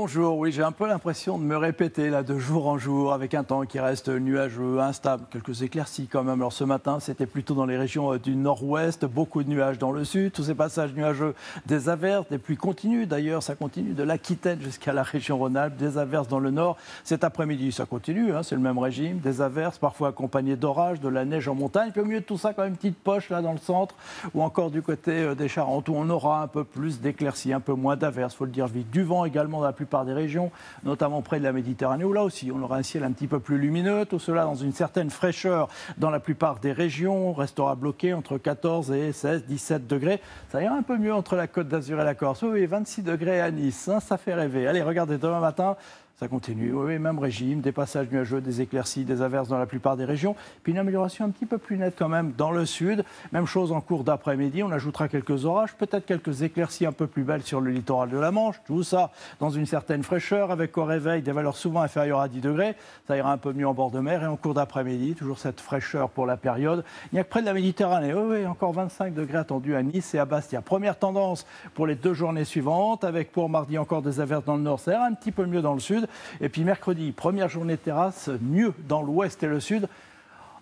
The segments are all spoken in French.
Bonjour, oui, j'ai un peu l'impression de me répéter là de jour en jour avec un temps qui reste nuageux, instable, quelques éclaircies quand même. Alors ce matin, c'était plutôt dans les régions du nord-ouest, beaucoup de nuages dans le sud, tous ces passages nuageux, des averses, des pluies continuent. D'ailleurs, ça continue de l'Aquitaine jusqu'à la région Rhône-Alpes, des averses dans le nord. Cet après-midi, ça continue, c'est le même régime, des averses, parfois accompagnées d'orages, de la neige en montagne. Puis au milieu de tout ça, quand même une petite poche là dans le centre ou encore du côté des Charentes où on aura un peu plus d'éclaircies, un peu moins d'averses, faut le dire vite. Du vent également dans la plupart des régions, notamment près de la Méditerranée, où là aussi on aura un ciel un petit peu plus lumineux, tout cela dans une certaine fraîcheur dans la plupart des régions, on restera bloqué entre 14 et 16, 17 degrés. Ça ira un peu mieux entre la Côte d'Azur et la Corse. Oui, 26 degrés à Nice, ça fait rêver. Allez, regardez, demain matin, ça continue, oui, même régime, des passages nuageux, des éclaircies, des averses dans la plupart des régions, puis une amélioration un petit peu plus nette quand même dans le sud. Même chose en cours d'après-midi, on ajoutera quelques orages, peut-être quelques éclaircies un peu plus belles sur le littoral de la Manche, tout ça dans une certaine fraîcheur, avec au réveil des valeurs souvent inférieures à 10 degrés, ça ira un peu mieux en bord de mer, et en cours d'après-midi, toujours cette fraîcheur pour la période. Il n'y a que près de la Méditerranée, oui, encore 25 degrés attendus à Nice et à Bastia. Première tendance pour les 2 journées suivantes, avec pour mardi encore des averses dans le nord, ça ira un petit peu mieux dans le sud. Et puis mercredi, première journée de terrasse, mieux dans l'ouest et le sud.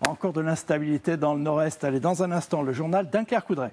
Encore de l'instabilité dans le nord-est. Allez, dans un instant, le journal Dunkerque-Coudray.